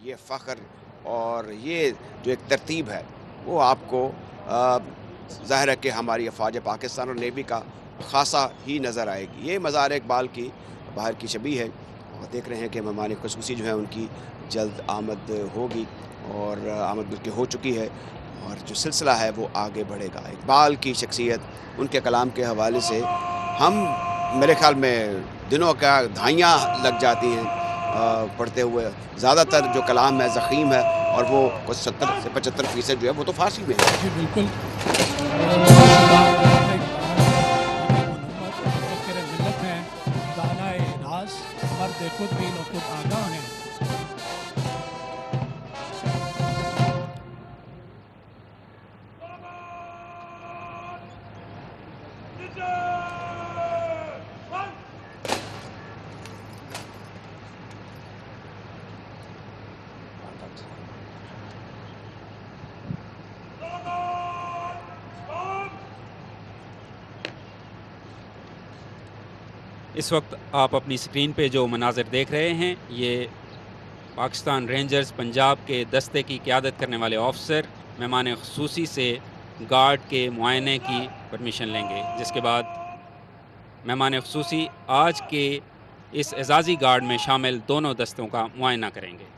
یہ فخر اور یہ جو ایک ترتیب ہے وہ آپ کو ظاہر ہے کہ ہماری افواج پاکستان اور نیوی کا خاصا ہی نظر آئے گی۔ یہ مزار اقبال کی باہر کی شبیہ ہے اور دیکھ رہے ہیں کہ مہمان خصوصی جو ہیں ان کی جلد آمد ہوگی اور آمد بلکہ ہو چکی ہے، اور جو سلسلہ ہے وہ آگے بڑھے گا۔ اقبال کی شخصیت، ان کے کلام کے حوالے سے ہم میرے خیال میں دنوں کا دھائیاں لگ جاتی ہیں پڑھتے ہوئے۔ زیادہ تر جو کلام ہے ضخیم ہے اور وہ کچھ 70 سے 75% جو ہے وہ تو فارسی میں ہے۔ جی بالکل، بلا شبہ علامہ اقبال ادیب و نامت مفکر ملت ہیں، دانائے راز، مرد خود بین و خود آگاہ ہیں۔ اس وقت آپ اپنی اسکرین پہ جو مناظر دیکھ رہے ہیں یہ پاکستان رینجرز پنجاب کے دستے کی قیادت کرنے والے آفسر مہمان خصوصی سے گارڈ کے معائنے کی پرمیشن لیں گے، جس کے بعد مہمان خصوصی آج کے اس اعزازی گارڈ میں شامل دونوں دستوں کا معائنہ کریں گے۔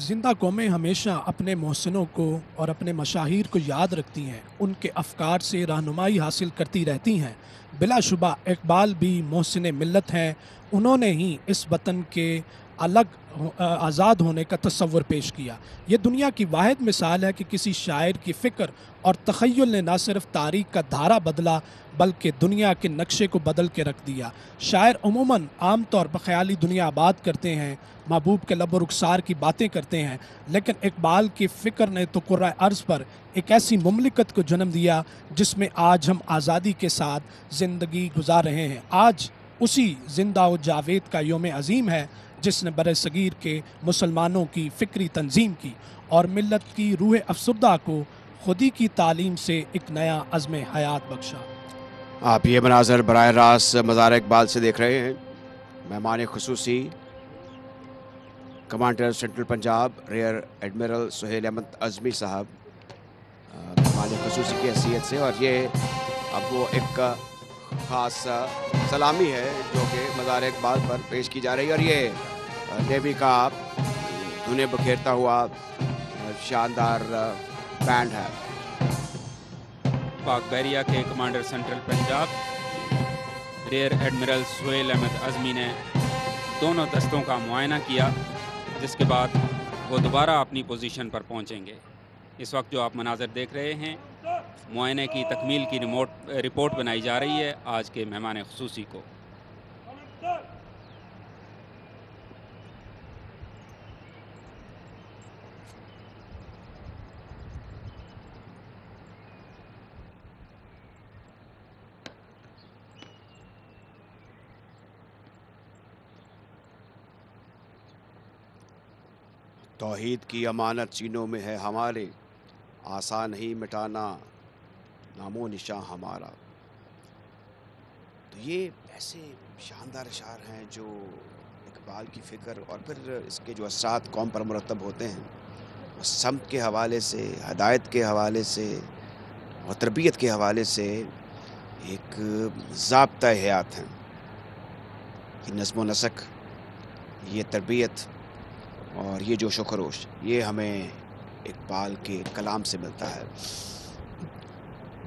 زندہ قومیں ہمیشہ اپنے محسنوں کو اور اپنے مشاہیر کو یاد رکھتی ہیں، ان کے افکار سے رہنمائی حاصل کرتی رہتی ہیں۔ بلا شبہ اقبال بھی محسن ملت ہیں، انہوں نے ہی اس وطن کے الگ آزاد ہونے کا تصور پیش کیا۔ یہ دنیا کی واحد مثال ہے کہ کسی شاعر کی فکر اور تخیل نے نہ صرف تاریخ کا دھارا بدلا بلکہ دنیا کے نقشے کو بدل کے رکھ دیا۔ شاعر عموماً عام طور پر خیالی دنیا آباد کرتے ہیں، محبوب کے لب و رخسار کی باتیں کرتے ہیں، لیکن اقبال کی فکر نے تو کرۂ ارض پر ایک ایسی مملکت کو جنم دیا جس میں آج ہم آزادی کے ساتھ زندگی گزار رہے ہیں۔ آج اسی زندہ و جاوید کا یوم عظیم ہے جس نے برِ صغیر کے مسلمانوں کی فکری تنظیم کی اور ملت کی روح افسردہ کو خودی کی تعلیم سے ایک نیا عزم حیات بخشا۔ آپ یہ مناظر براہ راست مزار اقبال سے دیکھ رہے ہیں۔ مہمان خصوصی commander central Punjab rear admiral Sohail Ahmed Azmi صاحب مہمان خصوصی کی حیثیت سے، اور یہ اب وہ ایک خاص سلامی ہے جو کہ مزار اقبال پر پیش کی جا رہی ہے، اور یہ نیوی کا دھنیں بکھیرتا ہوا شاندار بینڈ ہے۔ پاک بحریہ کے commander central Punjab rear admiral Sohail Ahmed Azmi نے دونوں دستوں کا معائنہ کیا، جس کے بعد وہ دوبارہ اپنی پوزیشن پر پہنچیں گے۔ اس وقت جو آپ مناظر دیکھ رہے ہیں معائنے کی تکمیل کی رپورٹ بنائی جا رہی ہے آج کے مہمان خصوصی کو۔ توحید کی امانت سینوں میں ہے ہمارے، آسان نہیں مٹانا نام و نشاں ہمارا۔ تو یہ ایسے شاندار اشعار ہیں جو اقبال کی فکر اور پھر اس کے جو اثرات قوم پر مرتب ہوتے ہیں وہ سمت کے حوالے سے، ہدایت کے حوالے سے اور تربیت کے حوالے سے ایک ضابطہ حیات ہیں۔ یہ نظم و نسق، یہ تربیت اور یہ جوش و خروش، یہ ہمیں اقبال کے کلام سے ملتا ہے۔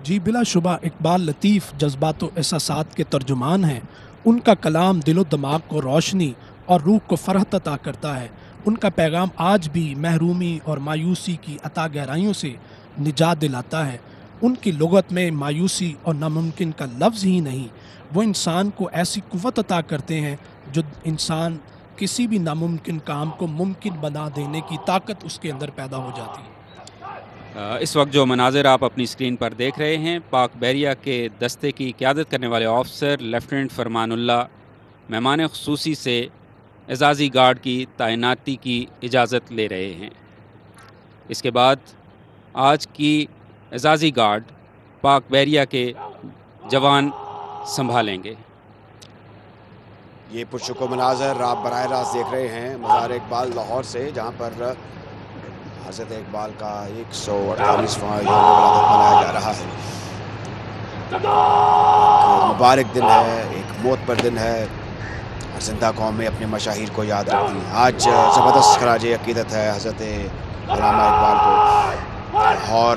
جی بلا شبہ اقبال لطیف جذبات و احساسات کے ترجمان ہیں۔ ان کا کلام دل و دماغ کو روشنی اور روح کو فرحت عطا کرتا ہے۔ ان کا پیغام آج بھی محرومی اور مایوسی کی عطا گہرائیوں سے نجات دلاتا ہے۔ ان کی لغت میں مایوسی اور ناممکن کا لفظ ہی نہیں، وہ انسان کو ایسی قوت عطا کرتے ہیں جو انسان کسی بھی ناممکن کام کو ممکن بنا دینے کی طاقت اس کے اندر پیدا ہو جاتی ہے۔ اس وقت جو مناظر آپ اپنی اسکرین پر دیکھ رہے ہیں پاک بحریہ کے دستے کی قیادت کرنے والے آفسر لیفٹیننٹ فرمان اللہ مہمان خصوصی سے اعزازی گارڈ کی تعیناتی کی اجازت لے رہے ہیں۔ اس کے بعد آج کی اعزازی گارڈ پاک بحریہ کے جوان سنبھالیں گے۔ یہ پرسکون مناظر آپ براہ راست دیکھ رہے ہیں مزار اقبال لاہور سے، جہاں پر حضرت اقبال کا 148واں یوم ولادت منایا جا رہا ہے۔ ایک مبارک دن ہے، ایک موت پر دن ہے، اور زندہ قومیں اپنے مشاہیر کو یاد رکھتی ہیں۔ آج زبردست خراج عقیدت ہے حضرت علامہ اقبال کو، لاہور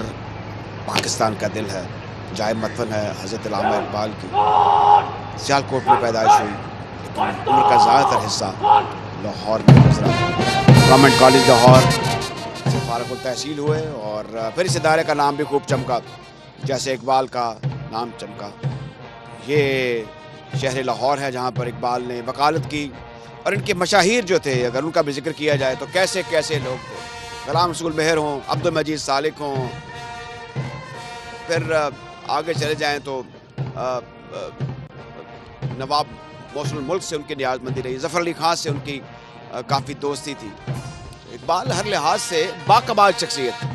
پاکستان کا دل ہے، جائے مدفن ہے حضرت علامہ اقبال کی۔ سیالکوٹ میں پیدائش ہوئی، لیکن عمر کا زیادہ تر حصہ لاہور میں گزرا۔ گورنمنٹ کالج لاہور سے فارغ التحصیل ہوئے، اور پھر اس ادارے کا نام بھی خوب چمکا، جیسے اقبال کا نام چمکا۔ یہ شہر لاہور ہے جہاں پر اقبال نے وکالت کی، اور ان کے مشاہیر جو تھے اگر ان کا بھی ذکر کیا جائے تو کیسے کیسے لوگ تھے۔ غلام رسول مہر ہوں، عبد المجید سالک ہوں، پھر آگے چلے جائیں تو نواب محسن الملک سے ان کی نیاز مندی رہی، ظفر علی خان سے ان کی کافی دوستی تھی۔ اقبال ہر لحاظ سے باکمال شخصیت۔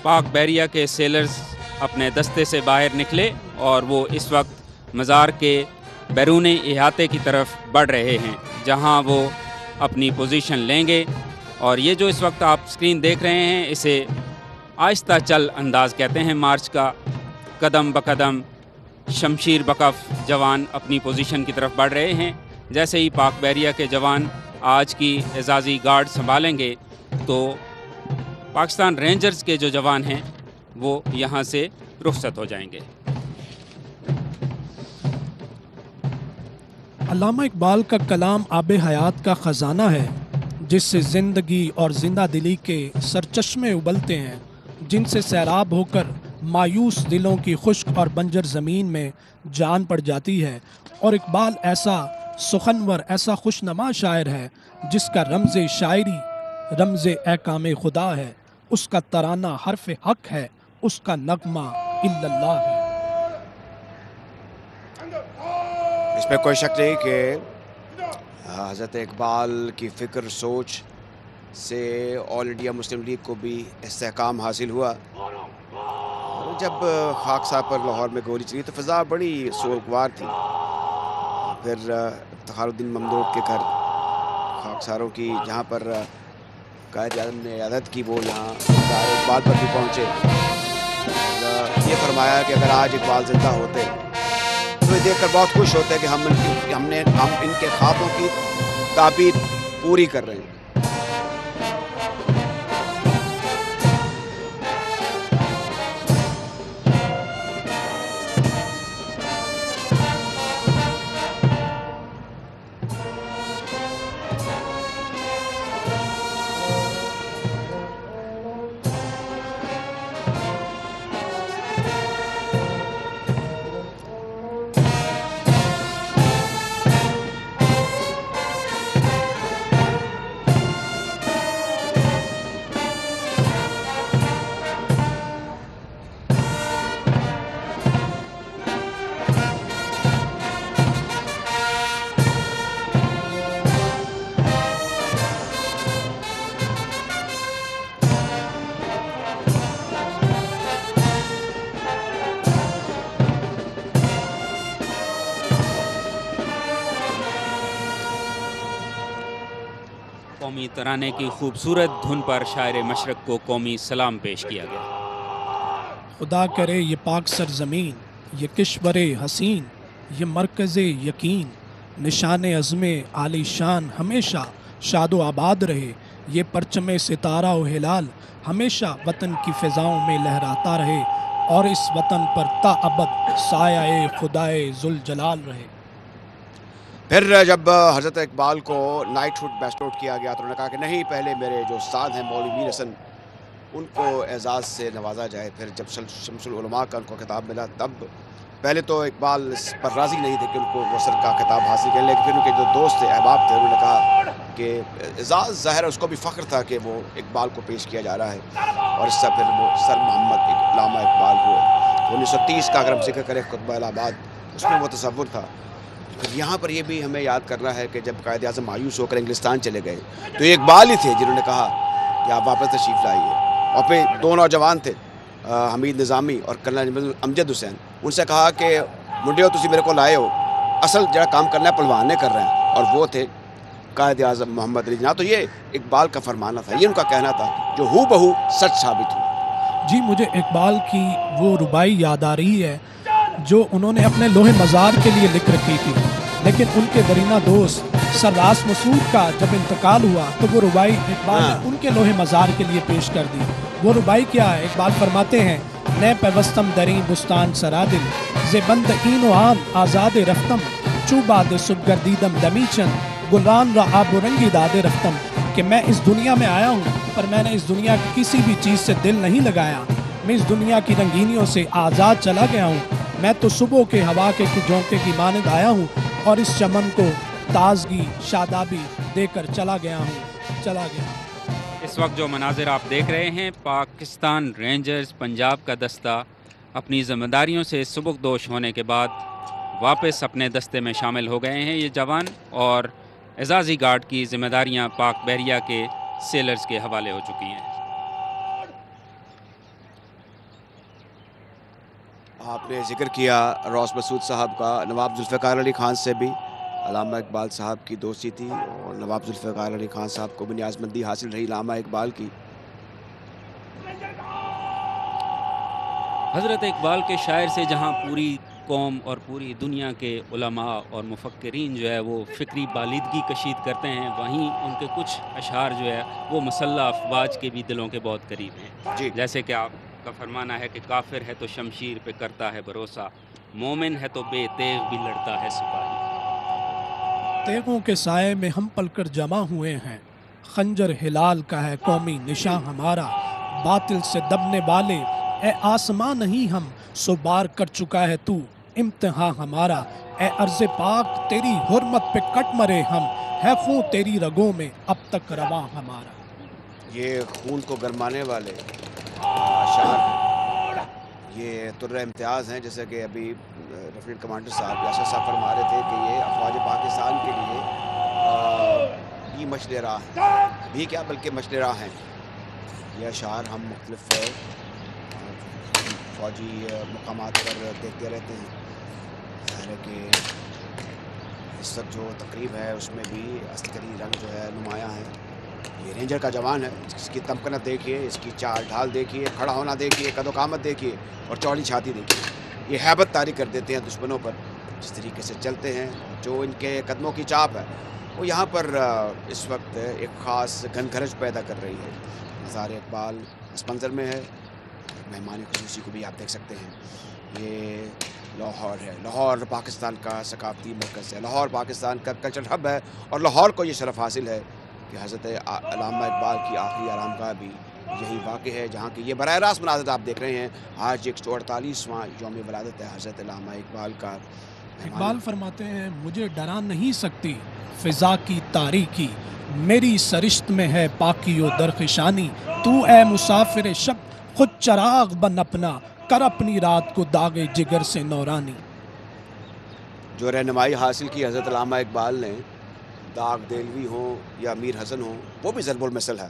پاک بحریہ کے سیلرز اپنے دستے سے باہر نکلے اور وہ اس وقت مزار کے بیرونی احاطے کی طرف بڑھ رہے ہیں، جہاں وہ اپنی پوزیشن لیں گے۔ اور یہ جو اس وقت آپ سکرین دیکھ رہے ہیں، اسے آہستہ چل انداز کہتے ہیں مارچ کا۔ قدم بقدم شمشیر بکف جوان اپنی پوزیشن کی طرف بڑھ رہے ہیں۔ جیسے ہی پاک بحریہ کے جوان آج کی اعزازی گارڈ سنبھالیں گے تو پاکستان رینجرز کے جو جوان ہیں وہ یہاں سے رخصت ہو جائیں گے۔ علامہ اقبال کا کلام آب حیات کا خزانہ ہے، جس سے زندگی اور زندہ دلی کے سرچشمے ابلتے ہیں، جن سے سیراب ہو کر مایوس دلوں کی خشک اور بنجر زمین میں جان پڑ جاتی ہے۔ اور اقبال ایسا سخنور، ایسا خوشنما شاعر ہے جس کا رمز شاعری رمز احکام خدا ہے، اس کا ترانہ حرف حق ہے، اس کا نغمہ الا اللہ ہے۔ اس میں کوئی شک نہیں کہ حضرت اقبال کی فکر سوچ سے آل انڈیا مسلم لیگ کو بھی استحکام حاصل ہوا۔ جب خاکسار پر لاہور میں گولی چلی تو فضا بڑی سوگوار تھی۔ پھر افتخار الدین ممدوح کے گھر خاکساروں کی، جہاں پر قائد اعظم نے عیادت کی، وہ یہاں اقبال پر بھی پہنچے۔ یہ فرمایا کہ اگر آج اقبال زندہ ہوتے تو یہ دیکھ کر بہت خوش ہوتے کہ ہم ان کے خوابوں کی تعبیر پوری کر رہے ہیں۔ قومی ترانے کی خوبصورت دھن پر شاعر مشرق کو قومی سلام پیش کیا گیا۔ خدا کرے یہ پاک سرزمین، یہ کشور حسین، یہ مرکز یقین، نشان عزم عالی شان ہمیشہ شاد و آباد رہے۔ یہ پرچم ستارہ و ہلال ہمیشہ وطن کی فضاؤں میں لہراتا رہے، اور اس وطن پر تا ابد سایہ خدائے ذوالجلال رہے۔ پھر جب حضرت اقبال کو نائٹ ہوڈ بیسٹوڈ کیا گیا تو انہوں نے کہا کہ نہیں، پہلے میرے جو استاد ہیں مولوی میر حسن، ان کو اعزاز سے نوازا جائے۔ پھر جب شمس العلماء کا ان کو خطاب ملا، تب پہلے تو اقبال اس پر راضی نہیں تھے کہ ان کو وصل کا خطاب حاصل کریں، لیکن پھر ان کے جو دوست تھے، احباب تھے، انہوں نے کہا کہ اعزاز ظاہر ہے اس کو بھی فخر تھا کہ وہ اقبال کو پیش کیا جا رہا ہے، اور اس سے پھر وہ سر محمد علامہ اقبال ہوئے۔ 1930 کا اگر ہم ذکر کریں خطبہ الہ آباد، اس میں وہ تصور تھا۔ پھر یہاں پر یہ بھی ہمیں یاد کرنا ہے کہ جب قائد اعظم مایوس ہو کر انگلستان چلے گئے تو یہ اقبال ہی تھے جنہوں نے کہا کہ آپ واپس تشریف لائیے۔ اور پھر دو نوجوان تھے، حمید نظامی اور کرنل امجد حسین، ان سے کہا کہ منڈیو تسی میرے کو لائے ہو، اصل جڑا کام کرنا ہے پہلوان نے کر رہے ہیں، اور وہ تھے قائد اعظم محمد علی جناح. تو یہ اقبال کا فرمانا تھا, یہ ان کا کہنا تھا جو ہو بہو سچ ثابت ہو. جی مجھے اقبال کی وہ ربائی یاد آ رہی ہے جو انہوں نے اپنے لوح مزار کے لیے لکھ رکھی تھی, لیکن ان کے درینہ دوست سر راس مسعود کا جب انتقال ہوا تو وہ ربائی اقبال نے ان کے لوح مزار کے لیے پیش کر دی. وہ ربائی کیا ہے؟ اقبال فرماتے ہیں نئے پیوستم دریں بستان سرادل زبند این و آن آزاد رفتم چوباد صبح گردیدم دمیچن گلران را آب و رنگی دادے رفتم, کہ میں اس دنیا میں آیا ہوں پر میں نے اس دنیا کی کسی بھی چیز سے دل نہیں لگایا, میں اس دنیا کی رنگینیوں سے آزاد چلا گیا ہوں, میں تو صبح کے ہوا کے جھونکے کی مانند آیا ہوں اور اس چمن کو تازگی شادابی دے کر چلا گیا ہوں. اس وقت جو مناظر آپ دیکھ رہے ہیں, پاکستان رینجرز پنجاب کا دستہ اپنی ذمہ داریوں سے سبکدوش ہونے کے بعد واپس اپنے دستے میں شامل ہو گئے ہیں. یہ جوان اور اعزازی گارڈ کی ذمہ داریاں پاک بحریہ کے سیلرز کے حوالے ہو چکی ہیں. آپ نے ذکر کیا راس مسعود صاحب کا. نواب ذوالفقار علی خان سے بھی علامہ اقبال صاحب کی دوستی تھی اور نواب ذوالفقار علی خان صاحب کو بھی نیازمندی حاصل رہی علامہ اقبال کی. حضرت اقبال کے شاعر سے جہاں پوری قوم اور پوری دنیا کے علماء اور مفکرین جو ہے وہ فکری بالیدگی کشید کرتے ہیں, وہیں ان کے کچھ اشعار جو ہے وہ مسلح افواج کے بھی دلوں کے بہت قریب ہیں. جی جیسے کہ آپ کا فرمانا ہے کہ کافر ہے تو شمشیر پہ کرتا ہے بھروسہ, مومن ہے تو بے تیغ بھی لڑتا ہے سپاہی. تیغوں کے سائے میں ہم پل کر جمع ہوئے ہیں, خنجر ہلال کا ہے قومی نشاں ہمارا, باطل سے دبنے والے اے آسمان نہیں ہم, سو بار کر چکا ہے تو امتحان ہمارا, اے ارض پاک تیری حرمت پہ کٹ مرے ہم, ہے خون تیری رگوں میں اب تک رواں ہمارا. یہ خون کو گرمانے والے اشعار ہیں, یہ طر امتیاز ہیں. جیسے کہ ابھی لیفٹیننٹ کمانڈر صاحب یاسر صاحب فرما رہے تھے کہ یہ افواج پاکستان کے لیے بھی مشل راہ ہیں, بھی کیا بلکہ مشل راہ ہیں. یہ اشعار ہم مختلف فوجی مقامات پر دیکھتے رہتے ہیں. ظاہر ہے کہ اس وقت جو تقریب ہے اس میں بھی عسکری رنگ جو ہے نمایاں ہے. یہ رینجر کا جوان ہے, اس کی تمکنت دیکھیے, اس کی چال ڈھال دیکھیے, کھڑا ہونا دیکھیے, قد و قامت دیکھیے اور چوڑی چھاتی دیکھیے. یہ ہیبت طاری کر دیتے ہیں دشمنوں پر جس طریقے سے چلتے ہیں. جو ان کے قدموں کی چاپ ہے وہ یہاں پر اس وقت ایک خاص گھنگھرج پیدا کر رہی ہے. مزار اقبال اس منظر میں ہے. مہمان خصوصی کو بھی آپ دیکھ سکتے ہیں. یہ لاہور ہے, لاہور پاکستان کا ثقافتی مرکز ہے, لاہور پاکستان کا کلچر ہب ہے اور لاہور کو یہ شرف حاصل ہے کہ حضرت علامہ اقبال کی آخری آرامگاہ بھی یہی واقع ہے, جہاں کی یہ براہ راست مناظر آپ دیکھ رہے ہیں. آج 148واں یوم ولادت ہے حضرت علامہ اقبال کا. اقبال فرماتے ہیں مجھے ڈرا نہیں سکتی فضا کی تاریکی, میری سرشت میں ہے پاکی و درخشانی, تو اے مسافر شب خود چراغ بن اپنا, کر اپنی رات کو داغ جگر سے نورانی. جو رہنمائی حاصل کی حضرت علامہ اقبال نے, داغ دہلوی ہوں یا میر حسن ہوں, وہ بھی ضرب المثل ہے.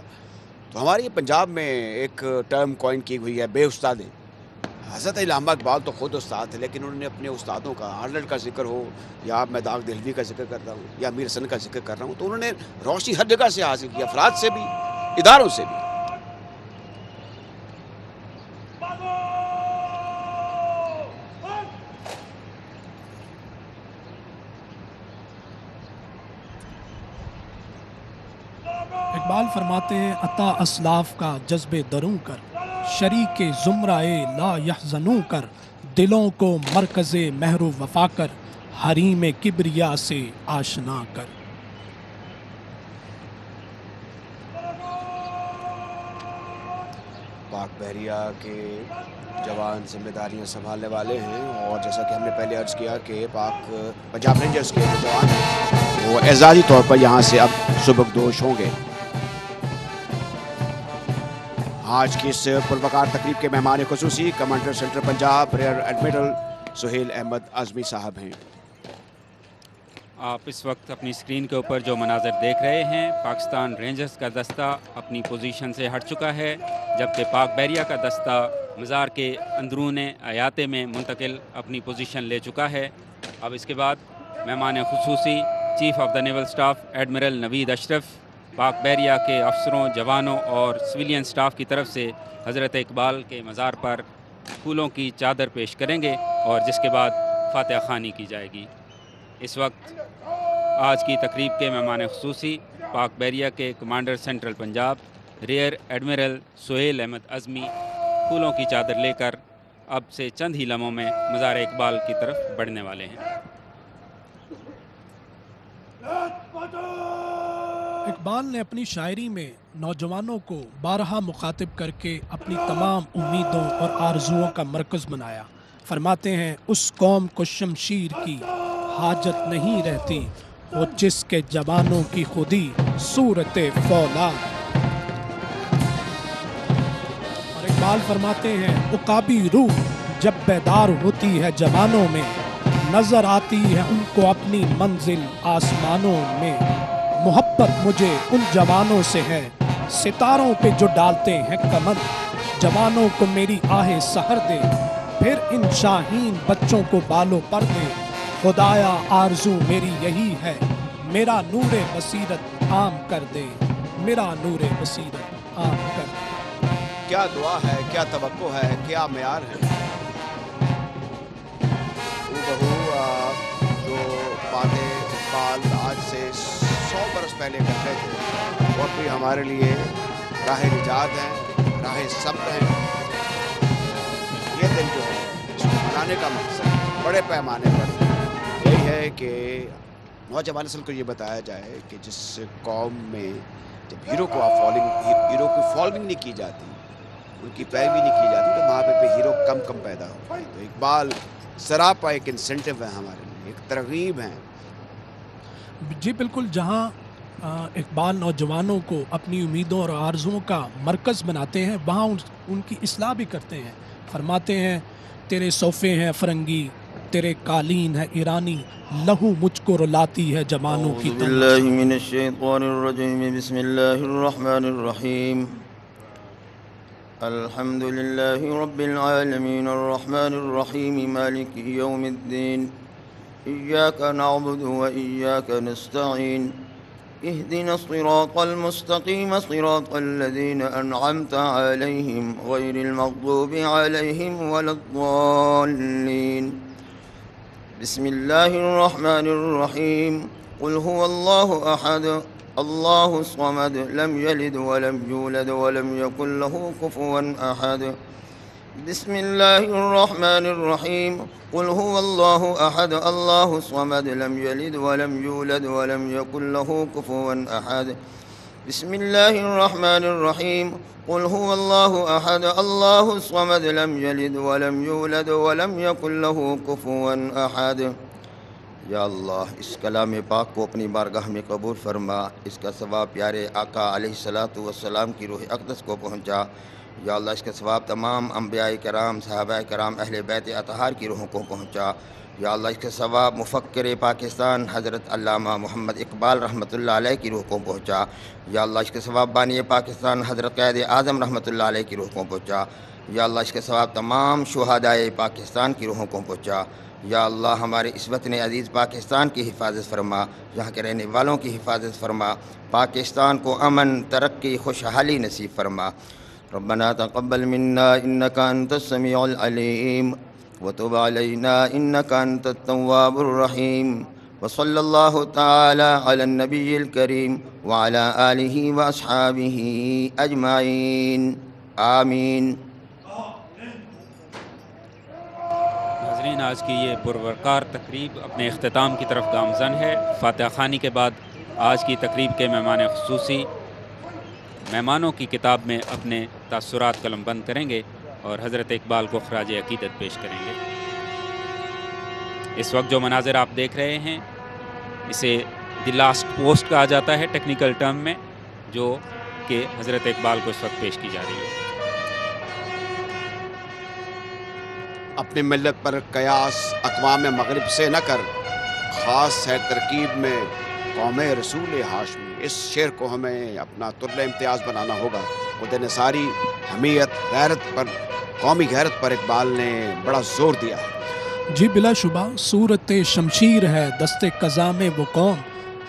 تو ہماری پنجاب میں ایک ٹرم کوائن کی ہوئی ہے بے استادیں. حضرت علامہ اقبال تو خود استاد تھے, لیکن انہوں نے اپنے استادوں کا, آرلڈ کا ذکر ہو یا میں داغ دہلوی کا ذکر کر رہا ہوں یا میر حسن کا ذکر کر رہا ہوں, تو انہوں نے روشنی ہر جگہ سے حاصل کی, افراد سے بھی, اداروں سے بھی. اقبال فرماتے ہیں عطا اسلاف کا جذب دروں کر, شریک زمرائے لا یحزنوں کر, دلوں کو مرکز مہر و وفا کر, حریم کبریا سے آشنا کر. پاک بحریہ کے جوان ذمہ داریاں سنبھالنے والے ہیں, اور جیسا کہ ہم نے پہلے عرض کیا کہ پاک پنجاب رینجرز کے جو جوان ہیں وہ اعزازی طور پر یہاں سے اب سبکدوش ہوں گے. آج کی اس پروقار تقریب کے مہمان خصوصی commander central Punjab rear admiral Sohail Ahmed Azmi صاحب ہیں. آپ اس وقت اپنی اسکرین کے اوپر جو مناظر دیکھ رہے ہیں, پاکستان رینجرز کا دستہ اپنی پوزیشن سے ہٹ چکا ہے, جبکہ پاک بحریہ کا دستہ مزار کے اندرون احاطے میں منتقل اپنی پوزیشن لے چکا ہے. اب اس کے بعد مہمان خصوصی chief of the naval staff admiral Naveed Ashraf پاک بحریہ کے افسروں، جوانوں اور سویلین سٹاف کی طرف سے حضرت اقبال کے مزار پر پھولوں کی چادر پیش کریں گے اور جس کے بعد فاتحہ خوانی کی جائے گی۔ اس وقت آج کی تقریب کے مہمان خصوصی پاک بحریہ کے commander central Punjab rear admiral Sohail Ahmed Azmi پھولوں کی چادر لے کر اب سے چند ہی لمحوں میں مزار اقبال کی طرف بڑھنے والے ہیں۔ اقبال نے اپنی شاعری میں نوجوانوں کو بارہا مخاطب کر کے اپنی تمام امیدوں اور آرزوؤں کا مرکز بنایا۔ فرماتے ہیں اس قوم کو شمشیر کی حاجت نہیں رہتی، وہ جس کے جوانوں کی خودی صورت فولاد۔ اور اقبال فرماتے ہیں عقابی روح جب بیدار ہوتی ہے جوانوں میں، نظر آتی ہے ان کو اپنی منزل آسمانوں میں۔ محبت مجھے ان جوانوں سے ہے ستاروں پہ جو ڈالتے ہیں کمند، جوانوں کو میری آہ سحر دے، پھر ان شاہین بچوں کو بالوں پر دے۔ خدایا آرزو میری یہی ہے، میرا نور بصیرت عام کر دے، میرا نور بصیرت عام کر دے۔ کیا دعا ہے، کیا توقع ہے، کیا معیار ہے۔ جو باتیں اقبال آج سے 100 برس پہلے کرتے تھے وہ بھی ہمارے لیے راہ نجات ہیں، راہ صبر ہیں۔ یہ دن جو ہے اس کو منانے کا مقصد بڑے پیمانے پر یہی ہے کہ نوجوان نسل کو یہ بتایا جائے کہ جس قوم میں جب ہیرو کو فالوئنگ نہیں کی جاتی، ان کی پیروی نہیں کی جاتی، تو وہاں پہ ہیرو کم پیدا ہوتے ہیں۔ تو اقبال سراپا ایک انسینٹیو ہے ہمارے لیے، ایک ترغیب ہے۔ جی بالکل، جہاں اقبال نوجوانوں کو اپنی امیدوں اور آرزوؤں کا مرکز بناتے ہیں وہاں ان کی اصلاح بھی کرتے ہیں۔ فرماتے ہیں تیرے صوفے ہیں فرنگی، تیرے قالین ہے ایرانی، لہو مجھ کو رلاتی ہے جوانوں کی اعوذ باللہ من الشیطان الرجیم، بسم اللہ الرحمن الرحیم۔ الحمد للہ رب العالمین الرحمن الرحیم مالک یوم الدین، ایاک نعبد و ایاک نستعین، اہدنا الصراط المستقیم صراط الذین انعمت علیہم غیر المغضوب علیہم ولا الضالین۔ بسم اللہ الرحمن الرحیم، قل هو اللہ احد اللہ الصمد لم یلد ولم یولد ولم یکن له کفوا احد۔ بسم اللہ الرحمن الرحیم، قل هو اللہ احد اللہ الصمد لم یلد ولم یولد ولم یکن له کفوا احد۔ بسم اللہ الرحمن الرحیم، قل هو اللہ احد اللہ الصمد لم یلد ولم یولد ولم یکن له کفوا احد۔ یا اللہ اس کلام پاک کو اپنی بارگاہ میں قبول فرما، اس کا ثواب پیارے آقا علیہ الصلاۃ والسلام کی روح اقدس کو پہنچا۔ یا اللہ اس کا ثواب تمام انبیاء کرام، صحابہ کرام، اہل بیت اطہار کی روحوں کو پہنچا۔ یا اللہ اس کا ثواب مفکر پاکستان حضرت علامہ محمد اقبال رحمۃ اللہ علیہ کی روح کو پہنچا۔ یا اللہ اس کا ثواب بانی پاکستان حضرت قائد اعظم رحمۃ اللہ علیہ کی روح کو پہنچا۔ یا اللہ اس کا ثواب تمام شہدائے پاکستان کی روحوں کو پہنچا۔ یا اللہ ہمارے اس وطن عزیز پاکستان کی حفاظت فرما، یہاں کے رہنے والوں کی حفاظت فرما، پاکستان کو امن، ترقی، خوشحالی نصیب فرما۔ ربنا تقبل منا انك انت السميع العليم وتب علينا انك انت التواب الرحيم، وصلى الله تعالى على النبي الكريم وعلى آله واصحابه اجمعين، آمین۔ ناظرین آج کی یہ پروقار تقریب اپنے اختتام کی طرف گامزن ہے۔ فاتحہ خوانی کے بعد آج کی تقریب کے مہمان خصوصی مہمانوں کی کتاب میں اپنے تاثرات قلم بند کریں گے اور حضرت اقبال کو خراج عقیدت پیش کریں گے۔ اس وقت جو مناظر آپ دیکھ رہے ہیں اسے دی لاسٹ پوسٹ کہا جاتا ہے ٹیکنیکل ٹرم میں، جو کہ حضرت اقبال کو اس وقت پیش کی جا رہی ہے۔ اپنی ملت پر قیاس اقوام مغرب سے نہ کر، خاص ہے ترکیب میں قوم رسول ہاشمی۔ اس شعر کو ہمیں اپنا طرل امتیاز بنانا ہوگا۔ خود نثاری، حمیت، غیرت پر، قومی غیرت پر اقبال نے بڑا زور دیا ہے۔ جی بلا شبہ صورت شمشیر ہے دست قضا میں وہ قوم،